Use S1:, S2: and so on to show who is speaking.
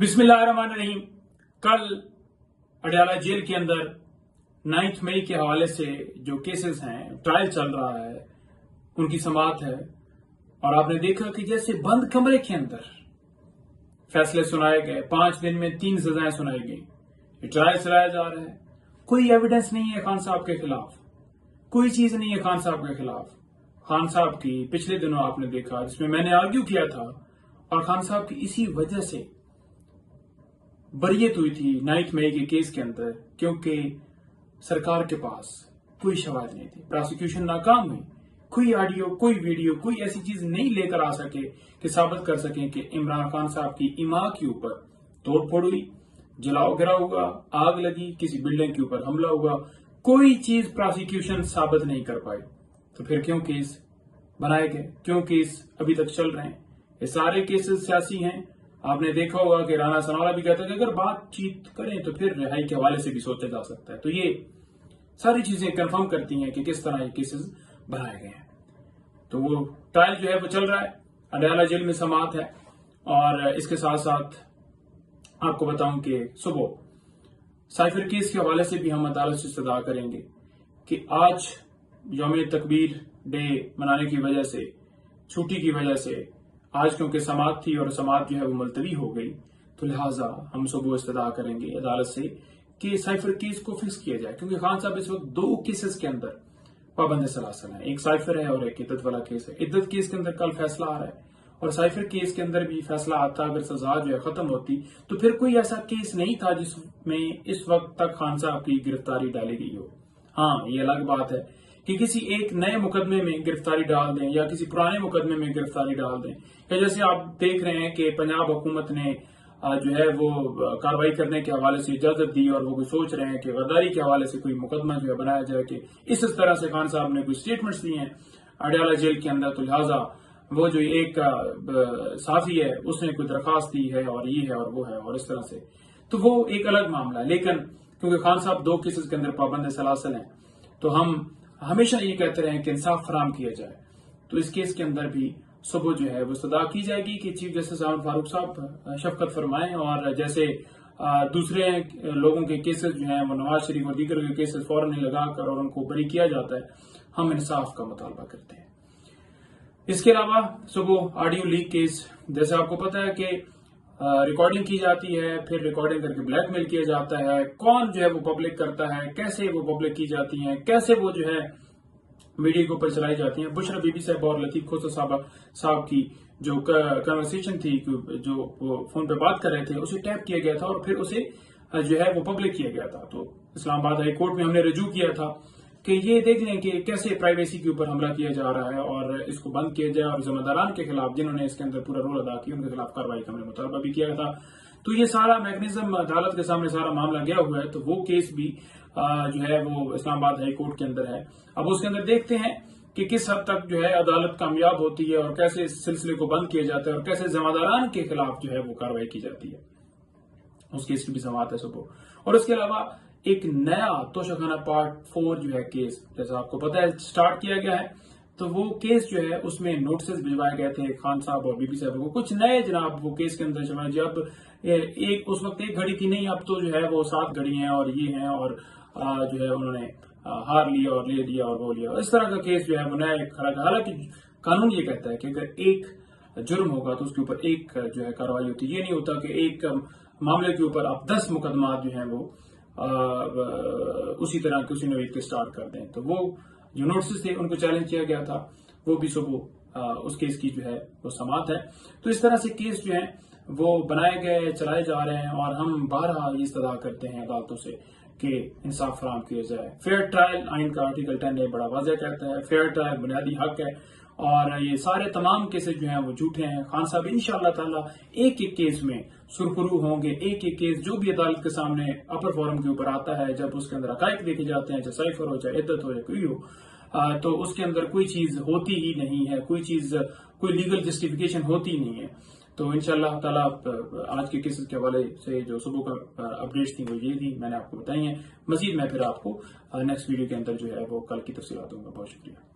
S1: बिस्मिल्लाहिर्रहमानिर्रहीम। कल अडयाला जेल के अंदर 9 मई के हवाले से जो केसेस हैं, ट्रायल चल रहा है, उनकी समाअत है। और आपने देखा कि जैसे बंद कमरे के अंदर फैसले सुनाए गए, 5 दिन में 3 सजाएं सुनाई गई। ये ट्रायल चलाया जा रहा है, कोई एविडेंस नहीं है खान साहब के खिलाफ, कोई चीज नहीं है खान साहब के खिलाफ। खान साहब की पिछले दिनों आपने देखा जिसमें मैंने आर्ग्यू किया था, और खान साहब की इसी वजह से बरियत हुई थी 9 मई के केस के अंदर, क्योंकि सरकार के पास कोई शवाहिद नहीं थी, प्रोसिक्यूशन नाकाम हुई। कोई ऑडियो, कोई वीडियो, कोई ऐसी चीज नहीं लेकर आ सके कि साबित कर सकें कि इमरान खान साहब की इमा के ऊपर तोड़फोड़ हुई, जलाओ गिराव हुआ, आग लगी, किसी बिल्डिंग के ऊपर हमला हुआ। कोई चीज प्रोसिक्यूशन साबित नहीं कर पाई। तो फिर क्यों केस बनाए गए, क्यों केस अभी तक चल रहे हैं? ये सारे केसेस सियासी हैं। आपने देखा होगा कि राणा सनावला भी कहता है कि अगर बातचीत करें तो फिर रिहाई के हवाले से भी सोचा जा सकता है। तो ये सारी चीजें कंफर्म करती हैं कि किस तरह ये केसेस बनाए गए हैं। तो वो ट्रायल जो है वो चल रहा है, अडयाला जेल में समाअत है। और इसके साथ साथ आपको बताऊं कि सुबह साइफर केस के हवाले से भी हम अदालत से इस्तदा करेंगे कि आज यौम तकबीर डे मनाने की वजह से, छुट्टी की वजह से, आज क्योंकि समाअत थी और समाअत जो है वो मुलतवी हो गई, तो लिहाजा हम सुबह इस्तदा करेंगे अदालत से कि साइफर केस को फिक्स किया जाए। क्योंकि खान साहब इस वक्त 2 केसेस के अंदर पाबंद सलासल है, एक साइफर है और एक इद्दत वाला केस है। इद्दत केस के अंदर कल फैसला आ रहा है और साइफर केस के अंदर भी फैसला आता, अगर सजा जो है खत्म होती तो फिर कोई ऐसा केस नहीं था जिसमें इस वक्त तक खान साहब की गिरफ्तारी डाली गई हो। हाँ, ये अलग बात है कि किसी एक नए मुकदमे में गिरफ्तारी डाल दें या किसी पुराने मुकदमे में गिरफ्तारी डाल दें, या जैसे आप देख रहे हैं कि पंजाब हुकूमत ने जो है वो कार्रवाई करने के हवाले से इजाजत दी और वो कोई सोच रहे हैं कि गद्दारी के हवाले से कोई मुकदमा जो है बनाया जाए कि इस तरह से खान साहब ने कोई स्टेटमेंट्स दिए हैं अडयाला जेल के अंदर। तो लिहाजा वो जो एक साथी है उसने कोई दरखास्त दी है और ये है और वो है और इस तरह से, तो वो एक अलग मामला है। लेकिन क्योंकि खान साहब 2 केसेस के अंदर पाबंद सलासल हैं, तो हम हमेशा ये कहते रहे कि इंसाफ फराम किया जाए। तो इस केस के अंदर भी सुबह जो है वो इस्तदा की जाएगी कि चीफ जस्टिस आमिर फारूक साहब शफकत फरमाएं, और जैसे दूसरे लोगों के केसेस जो हैं वो नवाज शरीफ और दीगर के केसेस फौरन ही लगाकर और उनको बरी किया जाता है, हम इंसाफ का मुतालबा करते हैं। इसके अलावा सुबह ऑडियो लीक केस, जैसे आपको पता है कि रिकॉर्डिंग की जाती है, फिर रिकॉर्डिंग करके ब्लैकमेल किया जाता है। कौन जो है वो पब्लिक करता है, कैसे वो पब्लिक की जाती है, कैसे वो जो है वीडियो के ऊपर चलाई जाती है। बुशरा बीबी साहब और लतीफ खोसर साहब की जो कन्वर्सेशन थी, जो वो फोन पे बात कर रहे थे, उसे टैप किया गया था और फिर उसे जो है वो पब्लिक किया गया था। तो इस्लामाबाद हाई कोर्ट में हमने रजू किया था कि ये देख लें कि कैसे प्राइवेसी के ऊपर हमला किया जा रहा है और इसको बंद किया जाए, और जिम्मेदारान के खिलाफ जिन्होंने इसके अंदर पूरा रोल अदा किया उनके खिलाफ कार्रवाई का हमने मुतालबा भी किया था। तो ये सारा मैकेनिज्म अदालत के सामने सारा मामला गया हुआ है। तो वो केस भी जो है वो इस्लामाबाद हाई कोर्ट के अंदर है। अब उसके अंदर देखते हैं कि किस हद तक जो है अदालत कामयाब होती है और कैसे इस सिलसिले को बंद किया जाता है और कैसे जिम्मेदारान के खिलाफ जो है वो कार्रवाई की जाती है। उस केस की भी समाअत है सुबह। और उसके अलावा एक नया तोशाखाना पार्ट 4 जो है केस, जैसा आपको पता है स्टार्ट किया गया है। तो वो केस जो है उसमें नोटिस भिजवाए गए थे खान साहब और बीबी साहब को, कुछ नए जनाब वो केस के अंदर जमाए। जब एक उस वक्त 1 घड़ी थी नहीं, अब तो जो है वो 7 घड़ी हैं और ये हैं, और जो है उन्होंने हार लिया और ले लिया और वो लिया। इस तरह का केस जो है वो नया एक खड़ा। हालांकि कानून ये कहता है कि अगर एक जुर्म होगा तो उसके ऊपर एक जो है कार्रवाई होती है। ये नहीं होता कि एक मामले के ऊपर आप 10 मुकदमा जो है वो उसी तरह के उसी नवीं के स्टार्ट कर दें। तो वो जो नोटिस थे उनको चैलेंज किया गया था, वो भी सुबह उस केस की जो है वो समाअत है। तो इस तरह से केस जो है वो बनाए गए, चलाए जा रहे हैं, और हम बारहा ये इस्तदा करते हैं अदालतों से कि इंसाफ फराम किया जाए। फेयर ट्रायल आइन का आर्टिकल 10 बड़ा वाज़ेह कहता है, फेयर ट्रायल बुनियादी हक है, और ये सारे तमाम केसेस जो हैं वो झूठे हैं। खान साहब इंशाअल्लाह ताला एक एक केस में सुरखरू होंगे। एक एक केस जो भी अदालत के सामने अपर फोरम के ऊपर आता है, जब उसके अंदर हकायक देखे जाते हैं, चाहे साइफर हो, चाहे इद्दत हो, या कोई हो, तो उसके अंदर कोई चीज होती ही नहीं है, कोई लीगल जस्टिफिकेशन होती नहीं है। तो इंशाअल्लाह ताला आज के केसेस के हवाले से जो सुबह का अपडेट्स थी वो ये थी, मैंने आपको बताई हैं। मजीद मैं फिर आपको नेक्स्ट वीडियो के अंदर जो है वो कल की तफसीलात दूंगा। बहुत शुक्रिया।